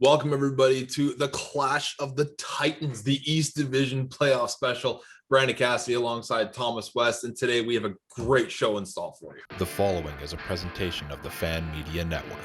Welcome, everybody, to the Clash of the Titans, the East Division playoff special. Brandon Cassidy alongside Thomas West, and today we have a great show in store for you. The following is a presentation of the Fan Media Network.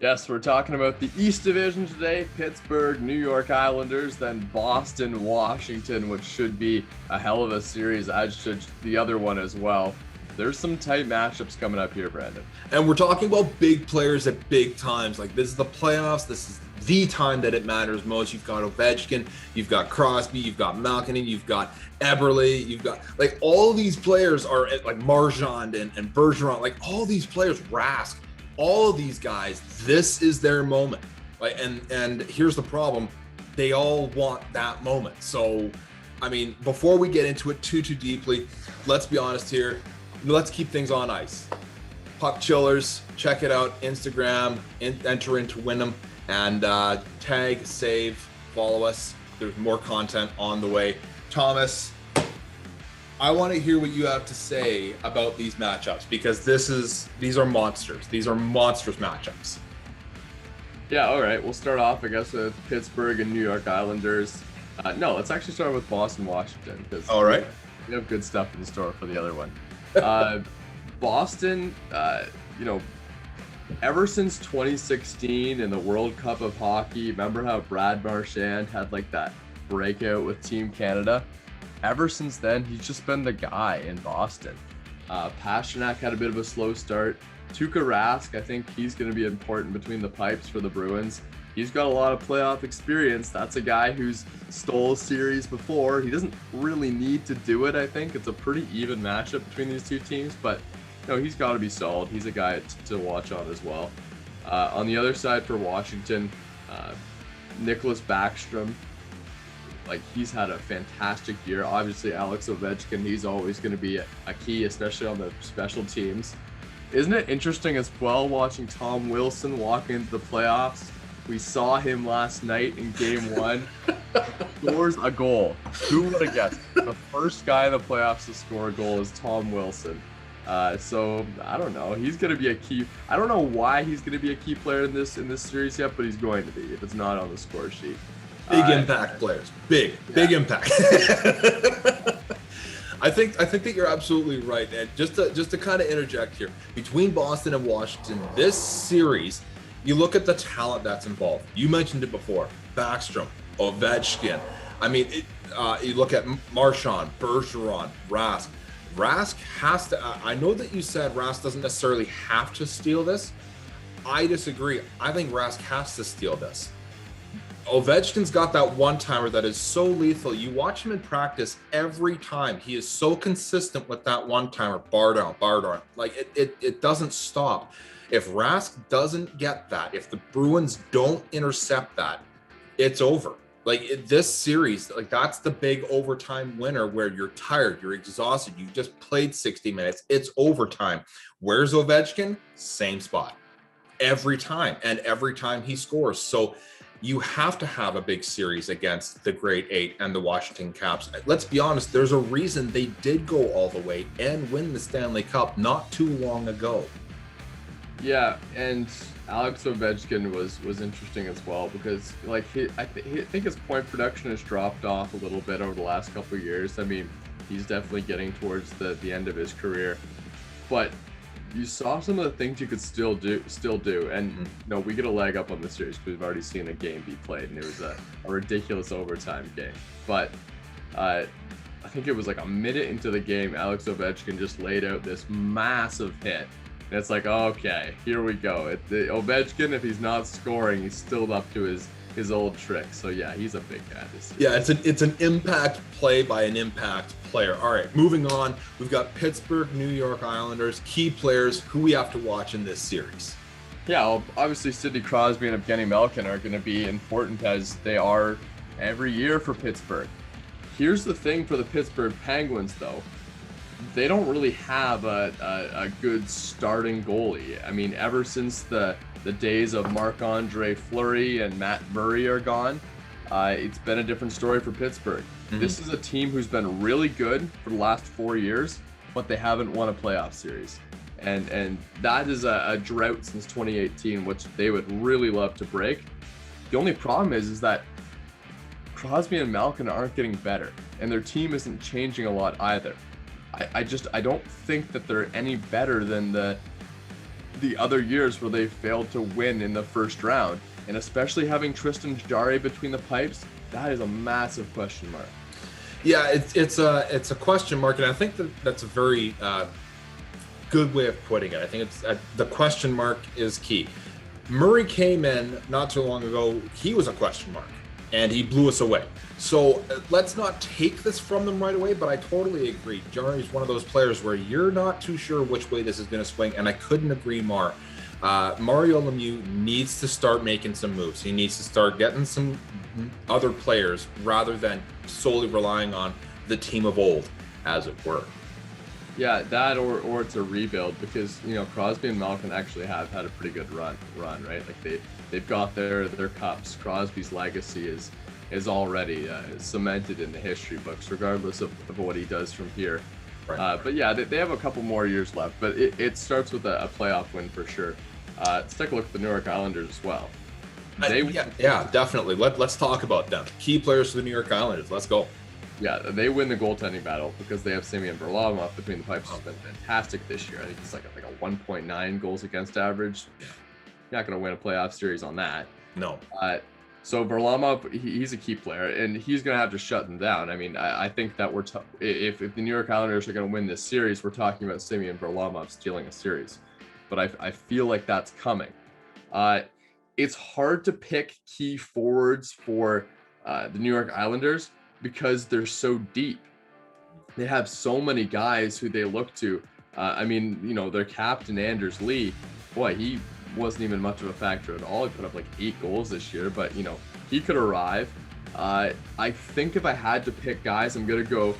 Yes, we're talking about the East Division today. Pittsburgh, New York Islanders, then Boston, Washington, which should be a hell of a series, as should the other one as well. There's some tight matchups coming up here, Brandon. And we're talking about big players at big times. Like, this is the playoffs. This is the time that it matters most. You've got Ovechkin, you've got Crosby, you've got Malkin, you've got Eberle, you've got, like, all these players are like Marchand and Bergeron, like all these players, Rask, all of these guys, this is their moment. Like, and here's the problem. They all want that moment. So, I mean, before we get into it too deeply, let's be honest here. Let's keep things on ice. Puck Chillers, check it out. Instagram, enter into Wyndham, and tag, save, follow us. There's more content on the way. Thomas, I want to hear what you have to say about these matchups, because these are monsters. These are monstrous matchups. Yeah, all right. We'll start off, I guess, with Pittsburgh and New York Islanders. No, let's actually start with Boston, Washington, because all right, we have good stuff in store for the other one. Boston, ever since 2016 in the World Cup of Hockey, remember how Brad Marchand had like that breakout with Team Canada? Ever since then, he's just been the guy in Boston. Pastrnak had a bit of a slow start. Tuukka Rask, I think he's going to be important between the pipes for the Bruins. He's got a lot of playoff experience. That's a guy who's stole a series before. He doesn't really need to do it, I think. It's a pretty even matchup between these two teams, but he's got to be solid. He's a guy to watch on as well. On the other side for Washington, Nicholas Backstrom, like, he's had a fantastic year. Obviously, Alex Ovechkin, he's always going to be a key, especially on the special teams. Isn't it interesting as well watching Tom Wilson walk into the playoffs? We saw him last night in game one. Scores a goal. Who would have guessed? The first guy in the playoffs to score a goal is Tom Wilson. So I don't know. He's going to be a key. I don't know why he's going to be a key player in this series yet, but he's going to be if it's not on the score sheet. Big impact players. Big impact. I think that you're absolutely right. And just to kind of interject here, between Boston and Washington, this series, you look at the talent that's involved. You mentioned it before. Backstrom, Ovechkin. I mean, you look at Marchand, Bergeron, Rask. Rask has to. I know that you said Rask doesn't necessarily have to steal this. I disagree. I think Rask has to steal this. Ovechkin's got that one-timer that is so lethal. You watch him in practice every time. He is so consistent with that one-timer. Bar down. Like, it doesn't stop. If Rask doesn't get that, if the Bruins don't intercept that, it's over. Like, this series, like, that's the big overtime winner where you're tired, you're exhausted, you just played 60 minutes. It's overtime. Where's Ovechkin? Same spot. Every time. And every time he scores. So you have to have a big series against the Great Eight and the Washington Caps. Let's be honest, there's a reason they did go all the way and win the Stanley Cup not too long ago. Yeah, and Alex Ovechkin was interesting as well, because like I think his point production has dropped off a little bit over the last couple of years. I mean, he's definitely getting towards the end of his career, but you saw some of the things you could still do, and we get a leg up on the series because we've already seen a game be played, and it was a ridiculous overtime game. But I think it was like a minute into the game, Alex Ovechkin just laid out this massive hit. And it's like, okay, here we go. Ovechkin, if he's not scoring, he's still up to his old trick. So yeah, he's a big guy this year. Yeah, it's an impact play by an impact player. All right, moving on. We've got Pittsburgh, New York Islanders, key players who we have to watch in this series. Yeah, well, obviously Sidney Crosby and Evgeny Malkin are going to be important, as they are every year for Pittsburgh. Here's the thing for the Pittsburgh Penguins, though. They don't really have a good starting goalie. I mean, ever since the days of Marc-Andre Fleury and Matt Murray are gone, it's been a different story for Pittsburgh. This is a team who's been really good for the last 4 years, but they haven't won a playoff series. and that is a drought since 2018, which they would really love to break. The only problem is that Crosby and Malkin aren't getting better, and their team isn't changing a lot either. I don't think that they're any better than the other years where they failed to win in the first round, and especially having Tristan Jarry between the pipes, that is a massive question mark. Yeah, it's a question mark, and I think that's a very good way of putting it. I think it's the question mark is key. Murray came in not too long ago. He was a question mark, and he blew us away. So let's not take this from them right away, but I totally agree. Jarry's one of those players where you're not too sure which way this is going to swing, and I couldn't agree more. Mario Lemieux needs to start making some moves. He needs to start getting some other players rather than solely relying on the team of old, as it were. Yeah, that or it's a rebuild, because Crosby and Malkin actually have had a pretty good run, right? Like they've got their cups. Crosby's legacy is already cemented in the history books, regardless of what he does from here. Right. But yeah, they have a couple more years left, but it starts with a playoff win for sure. Let's take a look at the New York Islanders as well. Yeah, definitely. Let's talk about them. Key players for the New York Islanders. Let's go. Yeah, they win the goaltending battle because they have Semyon Varlamov between the pipes, who's been fantastic this year. I think it's like a 1.9 goals against average. You're not going to win a playoff series on that. No. So Varlamov, he's a key player, and he's going to have to shut them down. I mean, I think that if the New York Islanders are going to win this series, we're talking about Semyon Varlamov stealing a series. But I feel like that's coming. It's hard to pick key forwards for the New York Islanders because they're so deep. They have so many guys who they look to. I mean, their captain, Anders Lee, boy, he wasn't even much of a factor at all. He put up like 8 goals this year, but he could arrive. I think if I had to pick guys, I'm gonna go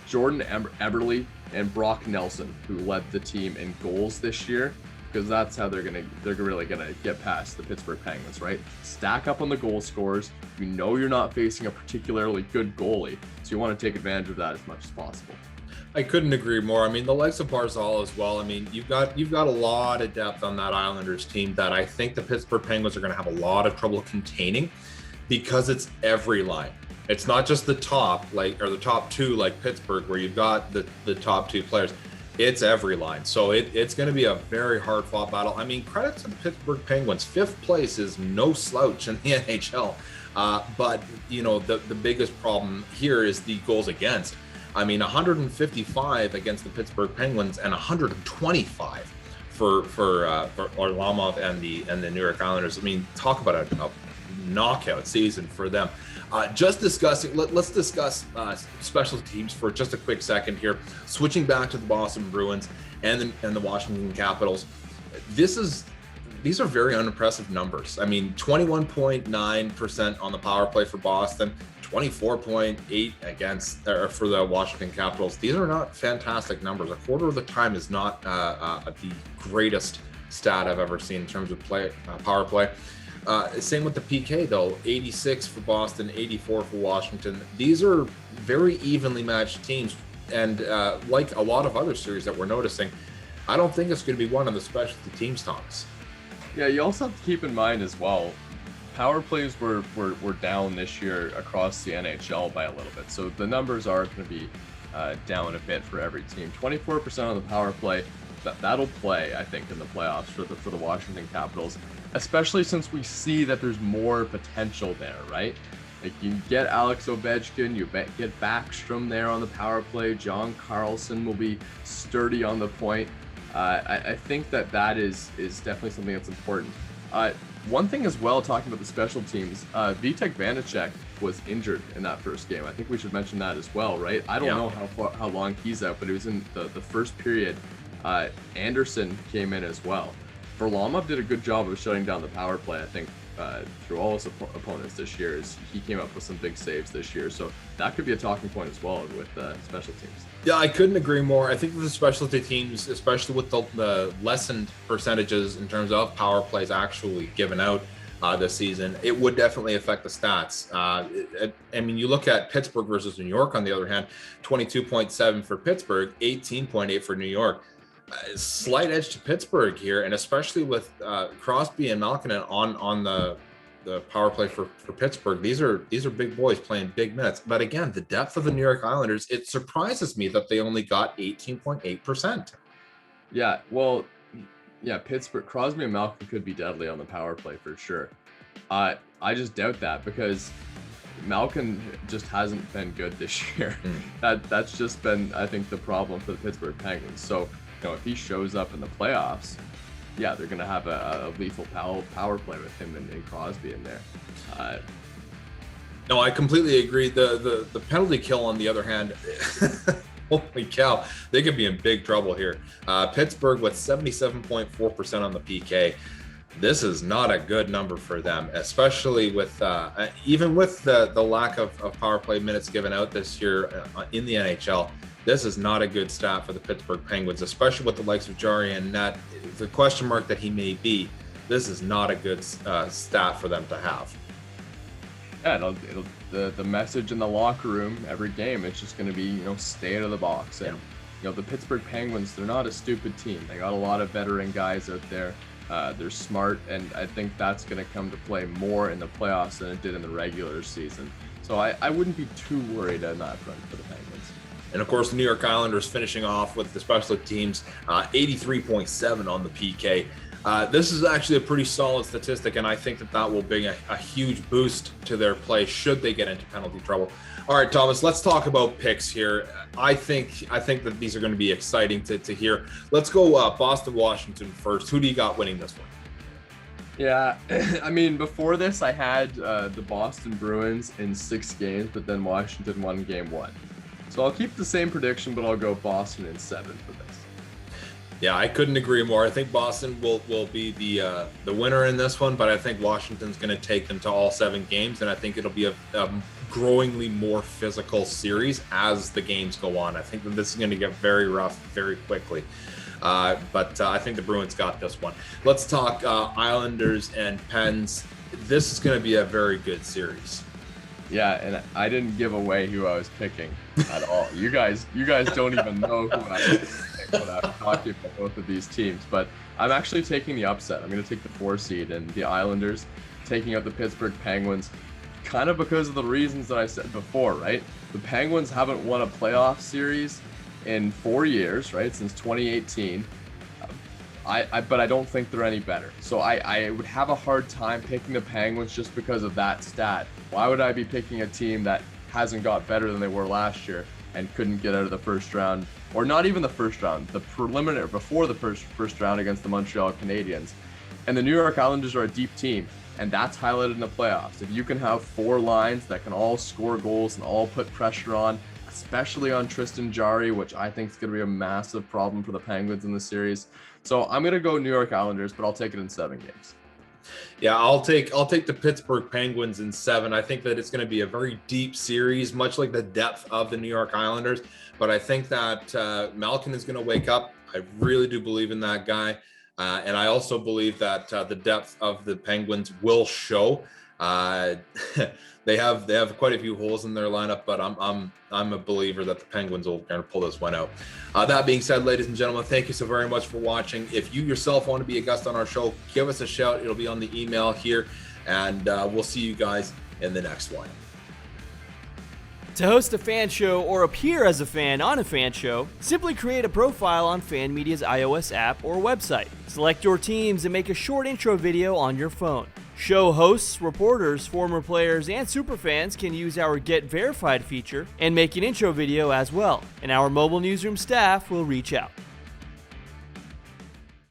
Jordan Eberle and Brock Nelson, who led the team in goals this year, because that's how they're really gonna get past the Pittsburgh Penguins, right? Stack up on the goal scorers. You're not facing a particularly good goalie, so you want to take advantage of that as much as possible. I couldn't agree more. I mean, the likes of Barzal as well. I mean, you've got a lot of depth on that Islanders team that I think the Pittsburgh Penguins are going to have a lot of trouble containing, because it's every line. It's not just the top, or the top 2 like Pittsburgh, where you've got the top 2 players. It's every line. So it's going to be a very hard fought battle. I mean, credit to the Pittsburgh Penguins. 5th place is no slouch in the NHL. But the biggest problem here is the goals against. I mean, 155 against the Pittsburgh Penguins and 125 for Varlamov and the New York Islanders. I mean, talk about a knockout season for them. Let's discuss special teams for just a quick second here. Switching back to the Boston Bruins and the Washington Capitals. These are very unimpressive numbers. I mean, 21.9% on the power play for Boston, 24.8 for the Washington Capitals. These are not fantastic numbers. A quarter of the time is not the greatest stat I've ever seen in terms of power play. Same with the PK though, 86 for Boston, 84 for Washington. These are very evenly matched teams, and like a lot of other series that we're noticing, I don't think it's going to be one of the specialty teams, Thomas. Yeah, you also have to keep in mind as well, power plays were down this year across the NHL by a little bit. So the numbers are going to be down a bit for every team. 24% on the power play, that'll play, I think, in the playoffs for the Washington Capitals, especially since we see that there's more potential there, right? Like, you get Alex Ovechkin, you get Backstrom there on the power play, John Carlson will be sturdy on the point. I think that is definitely something that's important. One thing as well, talking about the special teams, Vitek Vanacek was injured in that first game. I think we should mention that as well, right? I don't know how long he's out, but it was in the first period. Anderson came in as well. Varlamov did a good job of shutting down the power play, I think, through all his opponents this year. He came up with some big saves this year, so that could be a talking point as well with special teams. Yeah, I couldn't agree more. I think the specialty teams, especially with the lessened percentages in terms of power plays actually given out this season, it would definitely affect the stats. I mean, you look at Pittsburgh versus New York, on the other hand, 22.7 for Pittsburgh, 18.8 for New York. slight edge to Pittsburgh here, and especially with Crosby and Malkin on the power play for Pittsburgh. These are big boys playing big minutes. But again, the depth of the New York Islanders, it surprises me that they only got 18.8%. Yeah, well, yeah, Pittsburgh, Crosby and Malkin could be deadly on the power play for sure. I just doubt that because Malkin just hasn't been good this year. That's just been, I think, the problem for the Pittsburgh Penguins. So, if he shows up in the playoffs, yeah, they're going to have a lethal power play with him and Crosby in there. No, I completely agree. The penalty kill, on the other hand, holy cow, they could be in big trouble here. Pittsburgh with 77.4% on the PK. This is not a good number for them, especially with even with the lack of power play minutes given out this year in the NHL. This is not a good stat for the Pittsburgh Penguins, especially with the likes of Jari and Net. The question mark that he may be, this is not a good stat for them to have. Yeah, the message in the locker room every game, it's just going to be, stay out of the box. And, the Pittsburgh Penguins, they're not a stupid team. They got a lot of veteran guys out there. They're smart, and I think that's going to come to play more in the playoffs than it did in the regular season. So I wouldn't be too worried on that front for the Penguins. And of course, the New York Islanders finishing off with the special teams, 83.7 on the PK. This is actually a pretty solid statistic, and I think that will bring a huge boost to their play should they get into penalty trouble. All right, Thomas, let's talk about picks here. I think that these are going to be exciting to hear. Let's go Boston, Washington first. Who do you got winning this one? Yeah, I mean, before this, I had the Boston Bruins in 6 games, but then Washington won game 1. So I'll keep the same prediction, but I'll go Boston in 7 for this. Yeah, I couldn't agree more. I think Boston will be the winner in this one, but I think Washington's going to take them to all 7 games, and I think it'll be a growingly more physical series as the games go on. I think that this is going to get very rough very quickly. But I think the Bruins got this one. Let's talk Islanders and Pens. This is going to be a very good series. Yeah, and I didn't give away who I was picking at all. You guys don't even know who I was picking when I'm talking about both of these teams. But I'm actually taking the upset. I'm going to take the 4 seed and the Islanders, taking out the Pittsburgh Penguins, kind of because of the reasons that I said before, right? The Penguins haven't won a playoff series in 4 years, right? Since 2018. But I don't think they're any better. So I would have a hard time picking the Penguins just because of that stat. Why would I be picking a team that hasn't got better than they were last year and couldn't get out of the first round, or not even the first round, the preliminary, before the first round against the Montreal Canadiens? And the New York Islanders are a deep team, and that's highlighted in the playoffs. If you can have 4 lines that can all score goals and all put pressure on, especially on Tristan Jarry, which I think is going to be a massive problem for the Penguins in the series. So I'm going to go New York Islanders, but I'll take it in 7 games. Yeah, I'll take the Pittsburgh Penguins in 7. I think that it's going to be a very deep series, much like the depth of the New York Islanders. But I think that Malkin is going to wake up. I really do believe in that guy. And I also believe that the depth of the Penguins will show. They have quite a few holes in their lineup, but I'm a believer that the Penguins will kind of pull this one out. That being said, ladies and gentlemen, thank you so very much for watching. If you yourself want to be a guest on our show, give us a shout. It'll be on the email here, and we'll see you guys in the next one. To host a fan show or appear as a fan on a fan show, simply create a profile on Fan Media's iOS app or website. Select your teams and make a short intro video on your phone. Show hosts, reporters, former players, and superfans can use our Get Verified feature and make an intro video as well, and our mobile newsroom staff will reach out.